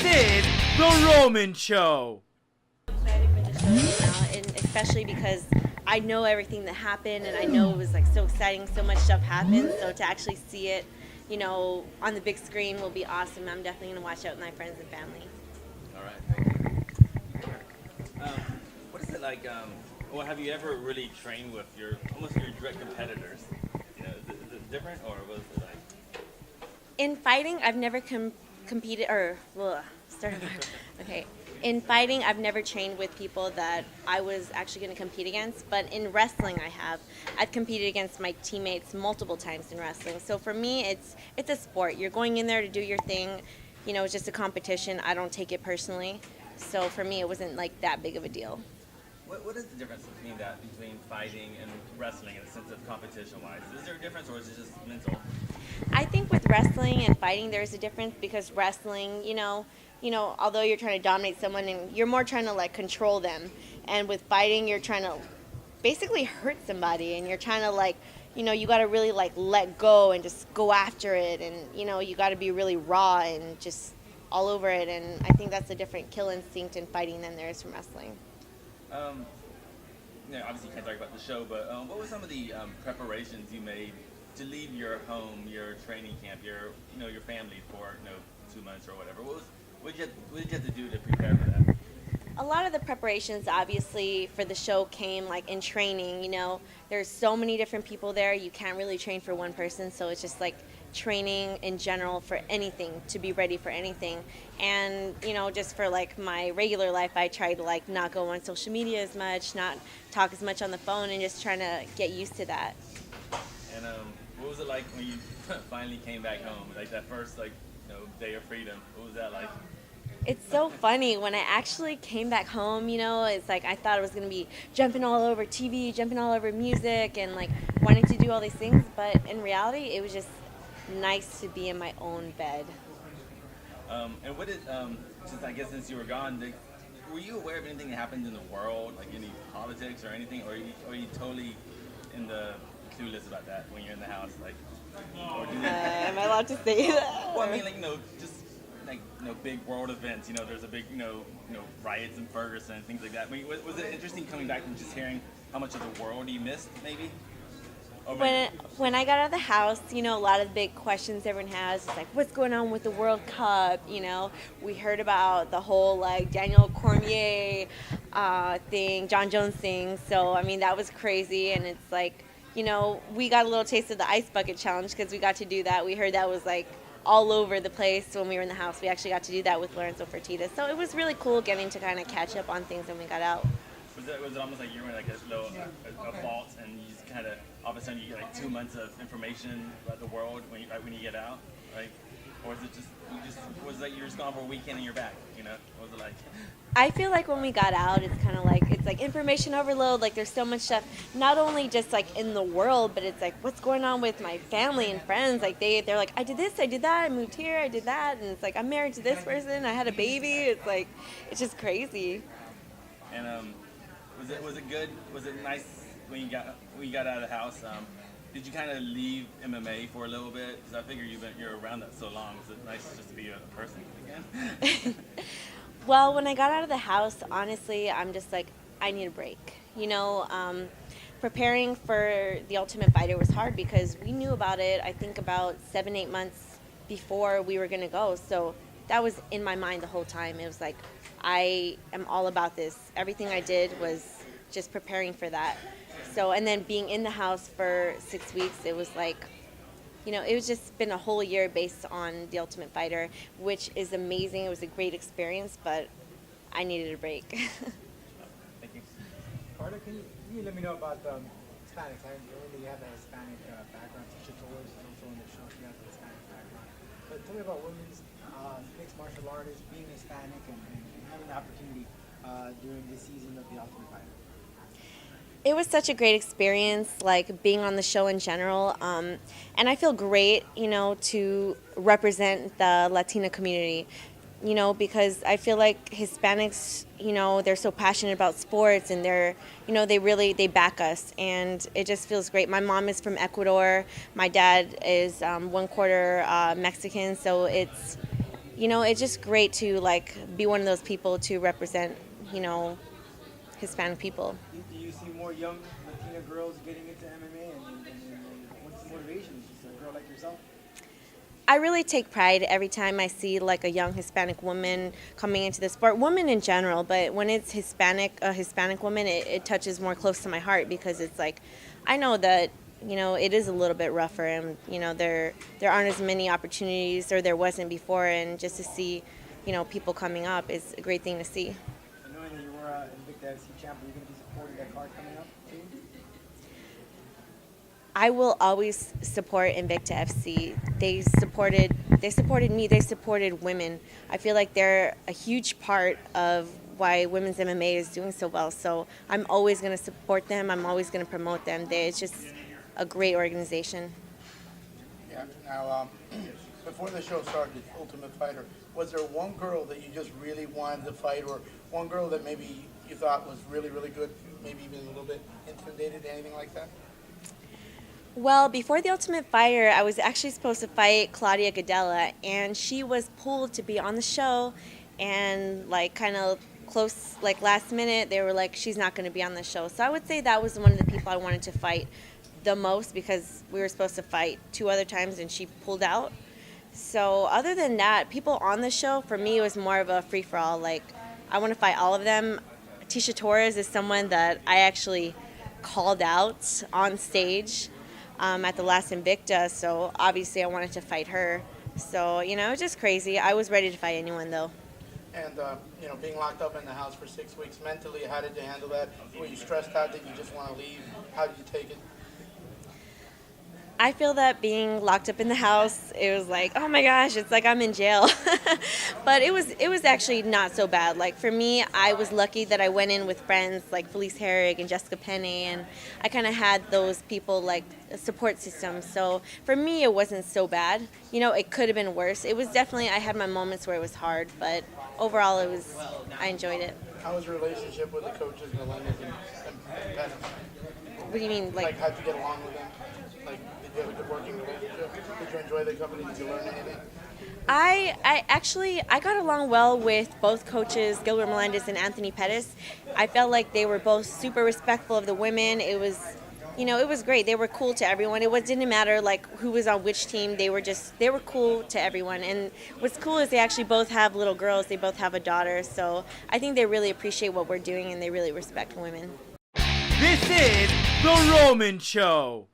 is The Roman Show. Excited for the show right now, and especially because I know everything that happened, and I know it was like so exciting, so much stuff happened. So to actually see it, on the big screen will be awesome. I'm definitely gonna watch it with my friends and family. All right, thank you. What is it like? Well, have you ever really trained with almost your direct competitors? Is it different, or was it like? In fighting, I've never competed or start over. Okay. In fighting, I've never trained with people that I was actually going to compete against, but in wrestling I have. I've competed against my teammates multiple times in wrestling. So for me, it's a sport. You're going in there to do your thing. It's just a competition. I don't take it personally. So for me, it wasn't like that big of a deal. What is the difference between fighting and wrestling in the sense of competition-wise? Is there a difference, or is it just mental? I think with wrestling and fighting, there's a difference because wrestling, although you're trying to dominate someone and you're more trying to like control them, and with fighting, you're trying to basically hurt somebody, and you're trying to like, you got to really like let go and just go after it, and you got to be really raw and just all over it. And I think that's a different kill instinct in fighting than there is from wrestling. Obviously you can't talk about the show, but what were some of the preparations you made to leave your home, your training camp, your family for 2 months or whatever? What did you have to do to prepare for that? A lot of the preparations, obviously, for the show came like in training. There's so many different people there. You can't really train for one person, so it's just like training in general for anything, to be ready for anything. And just for like my regular life, I try to like not go on social media as much, not talk as much on the phone, and just trying to get used to that. And what was it like when you finally came back home, like that first day of freedom? What was that like? It's so funny. When I actually came back home, it's like I thought it was going to be jumping all over TV, jumping all over music, and like wanting to do all these things. But in reality, it was just nice to be in my own bed. And what did, since you were gone, were you aware of anything that happened in the world, like any politics or anything, or are you totally clueless about that when you're in the house? Am I allowed to say that? Well, I mean, just big world events. There's a big, riots in Ferguson, things like that. I mean, was it interesting coming back and just hearing how much of the world you missed, maybe? When I got out of the house, a lot of the big questions everyone has is like, what's going on with the World Cup? We heard about the whole like Daniel Cormier thing, John Jones thing. So I mean, that was crazy, and it's like, we got a little taste of the ice bucket challenge because we got to do that. We heard that was like all over the place when we were in the house. We actually got to do that with Lorenzo Fertitta. So it was really cool getting to kind of catch up on things when we got out. Was it almost like you were in like a vault, and you just kind of all of a sudden you get like 2 months of information about the world when you get out, right? Or is it just was it like you're just gone for a weekend and you're back? What was it like? I feel like when we got out, it's kind of like it's like information overload. Like there's so much stuff, not only just like in the world, but it's like what's going on with my family and friends. Like they're like, I did this, I did that, I moved here, I did that, and it's like I'm married to this person, I had a baby. It's like it's just crazy. And was it good? Was it nice when you got out of the house? Did you kind of leave MMA for a little bit? Because I figure you're around that so long. Was it nice just to be a person again? Well, when I got out of the house, honestly, I'm just like, I need a break. Preparing for The Ultimate Fighter was hard because we knew about it, I think, about 7-8 months before we were going to go. So that was in my mind the whole time. It was like, I am all about this. Everything I did was just preparing for that. So, and then being in the house for 6 weeks, it was like, it was just been a whole year based on The Ultimate Fighter, which is amazing. It was a great experience, but I needed a break. Thank you. Carla, can you let me know about Hispanics? I remember you have a Hispanic background. Tisha Torres is also in the show. She has a Hispanic background. But tell me about women's mixed martial artists being Hispanic and having the opportunity during this season of The Ultimate Fighter. It was such a great experience, like being on the show in general, and I feel great, to represent the Latina community, because I feel like Hispanics, they're so passionate about sports, and they back us, and it just feels great. My mom is from Ecuador, my dad is 1/4 Mexican, so you know, it's just great to like be one of those people to represent, you know, Hispanic people. Do you see more young Latina girls getting into MMA, and what's the motivation? Is just a girl like yourself? I really take pride every time I see like a young Hispanic woman coming into the sport, women in general, but when it's a Hispanic woman, it touches more close to my heart because it's like, I know that, you know, it is a little bit rougher and, you know, there aren't as many opportunities or there wasn't before, and just to see, you know, people coming up is a great thing to see. And knowing that you were Invicta FC champ, are you going to be supporting that card coming up too? I will always support Invicta FC. They supported me, they supported women. I feel like they're a huge part of why women's MMA is doing so well. So I'm always going to support them. I'm always going to promote them. It's just a great organization. Yeah. Now, before the show started, Ultimate Fighter, was there one girl that you just really wanted to fight, or one girl that maybe you thought was really, really good, maybe even a little bit intimidated, anything like that? Well, before the Ultimate Fighter, I was actually supposed to fight Claudia Gadella, and she was pulled to be on the show, and like kind of close, like last minute, they were like, she's not going to be on the show. So I would say that was one of the people I wanted to fight the most because we were supposed to fight 2 other times and she pulled out. So other than that, people on the show, for me, it was more of a free-for-all. Like, I want to fight all of them. Tisha Torres is someone that I actually called out on stage at the last Invicta, so obviously I wanted to fight her. So, you know, it was just crazy. I was ready to fight anyone, though. And, you know, being locked up in the house for 6 weeks, mentally, how did you handle that? Were you stressed out? Did you just want to leave? How did you take it? I feel that being locked up in the house, it was like, oh my gosh, it's like I'm in jail. But it was actually not so bad. Like for me, I was lucky that I went in with friends like Felice Herrig and Jessica Penne, and I kind of had those people like a support system. So for me, it wasn't so bad. You know, it could have been worse. It was definitely, I had my moments where it was hard, but overall I enjoyed it. How was your relationship with the coaches, Melendez and Pettis? What do you mean? Like, how'd you get along with them? Like, did you have a good working relationship? Did you enjoy the company? Did you learn anything? I got along well with both coaches, Gilbert Melendez and Anthony Pettis. I felt like they were both super respectful of the women. It was, you know, it was great. They were cool to everyone. Didn't matter like who was on which team. They were cool to everyone. And what's cool is they actually both have little girls. They both have a daughter. So I think they really appreciate what we're doing and they really respect women. This is The Roman Show.